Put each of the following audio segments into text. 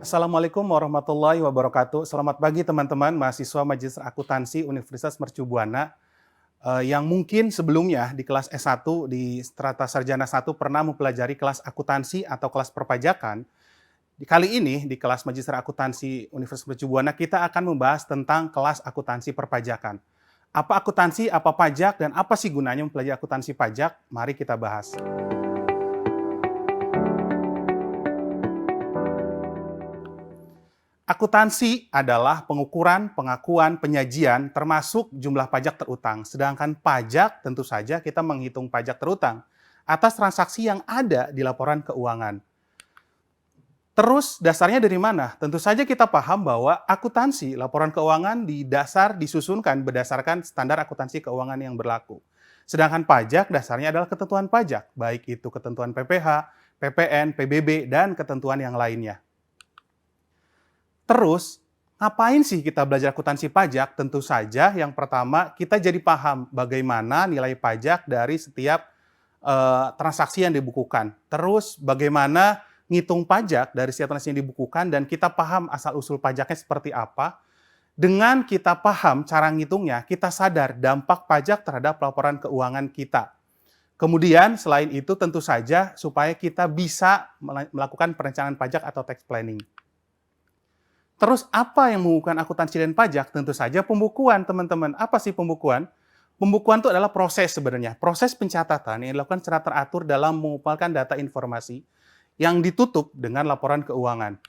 Assalamualaikum warahmatullahi wabarakatuh. Selamat pagi teman-teman mahasiswa Magistra Akuntansi Universitas Mercu Buana yang mungkin sebelumnya di kelas S1 di Strata Sarjana 1 pernah mempelajari kelas akuntansi atau kelas perpajakan. Kali ini di kelas Magistra Akuntansi Universitas Mercu Buana kita akan membahas tentang kelas akuntansi perpajakan. Apa akuntansi, apa pajak, dan apa sih gunanya mempelajari akuntansi pajak? Mari kita bahas. Akuntansi adalah pengukuran, pengakuan, penyajian, termasuk jumlah pajak terutang. Sedangkan pajak, tentu saja kita menghitung pajak terutang atas transaksi yang ada di laporan keuangan. Terus dasarnya dari mana? Tentu saja kita paham bahwa akuntansi, laporan keuangan disusunkan berdasarkan standar akuntansi keuangan yang berlaku. Sedangkan pajak dasarnya adalah ketentuan pajak, baik itu ketentuan PPh, PPN, PBB, dan ketentuan yang lainnya. Terus, ngapain sih kita belajar akuntansi pajak? Tentu saja yang pertama kita jadi paham bagaimana nilai pajak dari setiap transaksi yang dibukukan. Terus bagaimana ngitung pajak dari setiap transaksi yang dibukukan dan kita paham asal-usul pajaknya seperti apa. Dengan kita paham cara ngitungnya, kita sadar dampak pajak terhadap laporan keuangan kita. Kemudian selain itu tentu saja supaya kita bisa melakukan perencanaan pajak atau tax planning. Terus apa yang membukukan akuntansi dan pajak? Tentu saja pembukuan, teman-teman. Apa sih pembukuan? Pembukuan itu adalah proses sebenarnya. Proses pencatatan yang dilakukan secara teratur dalam mengumpulkan data informasi yang ditutup dengan laporan keuangan.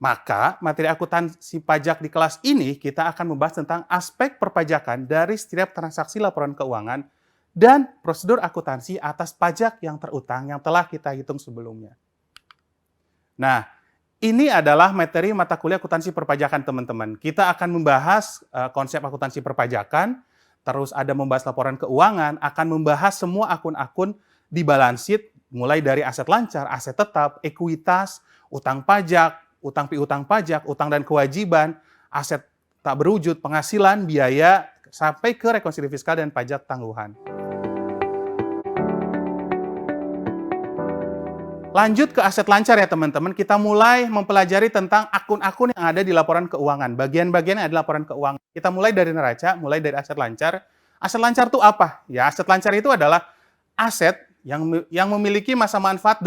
Maka materi akuntansi pajak di kelas ini kita akan membahas tentang aspek perpajakan dari setiap transaksi laporan keuangan dan prosedur akuntansi atas pajak yang terutang yang telah kita hitung sebelumnya. Nah, ini adalah materi mata kuliah akuntansi perpajakan, teman-teman. Kita akan membahas konsep akuntansi perpajakan, terus ada membahas laporan keuangan, akan membahas semua akun-akun di balance sheet, mulai dari aset lancar, aset tetap, ekuitas, utang pajak, utang piutang pajak, utang dan kewajiban, aset tak berwujud, penghasilan, biaya, sampai ke rekonsiliasi fiskal dan pajak tangguhan. Lanjut ke aset lancar ya teman-teman, kita mulai mempelajari tentang akun-akun yang ada di laporan keuangan. Bagian-bagian yang ada di laporan keuangan. Kita mulai dari neraca, mulai dari aset lancar. Aset lancar itu apa? Ya, aset lancar itu adalah aset yang memiliki masa manfaat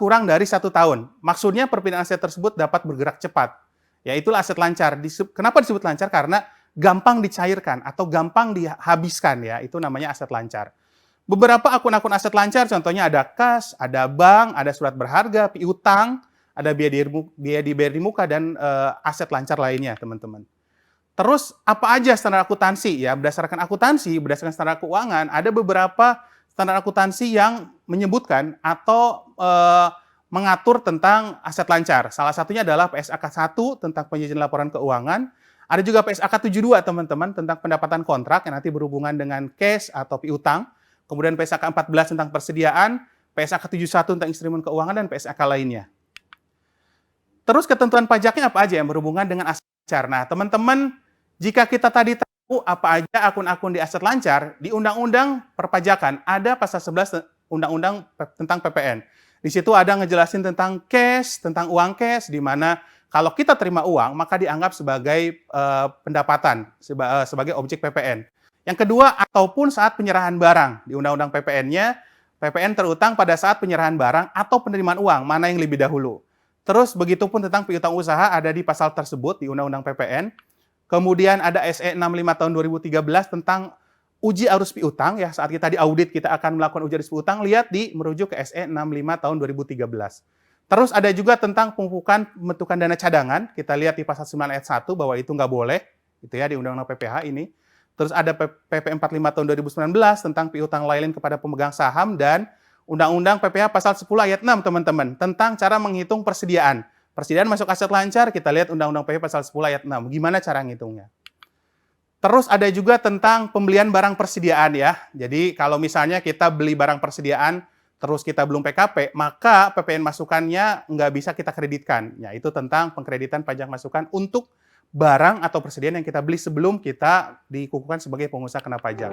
kurang dari 1 tahun. Maksudnya perpindahan aset tersebut dapat bergerak cepat. Ya, itulah aset lancar. Kenapa disebut lancar? Karena gampang dicairkan atau gampang dihabiskan ya. Itu namanya aset lancar. Beberapa akun-akun aset lancar, contohnya ada kas, ada bank, ada surat berharga, piutang, ada biaya dibayar di muka, dan aset lancar lainnya, teman-teman. Terus, apa aja standar akuntansi? Ya, berdasarkan standar keuangan, ada beberapa standar akuntansi yang menyebutkan atau mengatur tentang aset lancar. Salah satunya adalah PSAK 1 tentang penyajian laporan keuangan. Ada juga PSAK 72, teman-teman, tentang pendapatan kontrak yang nanti berhubungan dengan cash atau piutang. Kemudian PSAK 14 tentang persediaan, PSAK 71 tentang instrumen keuangan, dan PSAK lainnya. Terus ketentuan pajaknya apa aja yang berhubungan dengan aset lancar? Nah, teman-teman, jika kita tadi tahu apa aja akun-akun di aset lancar, di Undang-Undang Perpajakan ada pasal 11 Undang-Undang tentang PPN. Di situ ada ngejelasin tentang cash, tentang uang cash, di mana kalau kita terima uang, maka dianggap sebagai pendapatan, sebagai objek PPN. Yang kedua, ataupun saat penyerahan barang. Di Undang-Undang PPN-nya, PPN terutang pada saat penyerahan barang atau penerimaan uang, mana yang lebih dahulu. Terus, begitupun tentang piutang usaha ada di pasal tersebut di Undang-Undang PPN. Kemudian ada SE 65 tahun 2013 tentang uji arus piutang. Ya, saat kita diaudit, kita akan melakukan uji arus piutang, lihat merujuk ke SE 65 tahun 2013. Terus ada juga tentang pembentukan dana cadangan. Kita lihat di pasal 9 ayat 1 bahwa itu nggak boleh, gitu ya, di Undang-Undang PPh ini. Terus ada PP 45 tahun 2019 tentang piutang lain kepada pemegang saham, dan Undang-Undang PPh pasal 10 ayat 6, teman-teman, tentang cara menghitung persediaan. Persediaan masuk aset lancar, kita lihat Undang-Undang PPh pasal 10 ayat 6. Gimana cara ngitungnya? Terus ada juga tentang pembelian barang persediaan ya. Jadi kalau misalnya kita beli barang persediaan, terus kita belum PKP, maka PPN masukannya nggak bisa kita kreditkan. Ya, itu tentang pengkreditan pajak masukan untuk barang atau persediaan yang kita beli sebelum kita dikukuhkan sebagai pengusaha kena pajak.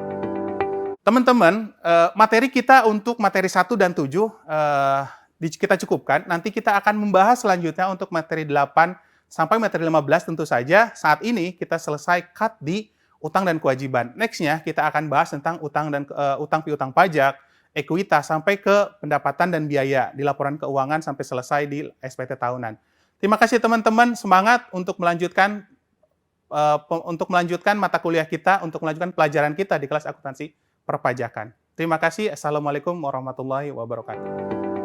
Teman-teman, materi kita untuk materi 1 dan 7 kita cukupkan. Nanti kita akan membahas selanjutnya untuk materi 8 sampai materi 15 tentu saja. Saat ini kita selesai cut di utang dan kewajiban. Next-nya kita akan bahas tentang utang piutang pajak, ekuitas, sampai ke pendapatan dan biaya di laporan keuangan sampai selesai di SPT tahunan. Terima kasih teman-teman, semangat untuk melanjutkan mata kuliah kita, untuk melanjutkan pelajaran kita di kelas akuntansi perpajakan. Terima kasih. Assalamualaikum warahmatullahi wabarakatuh.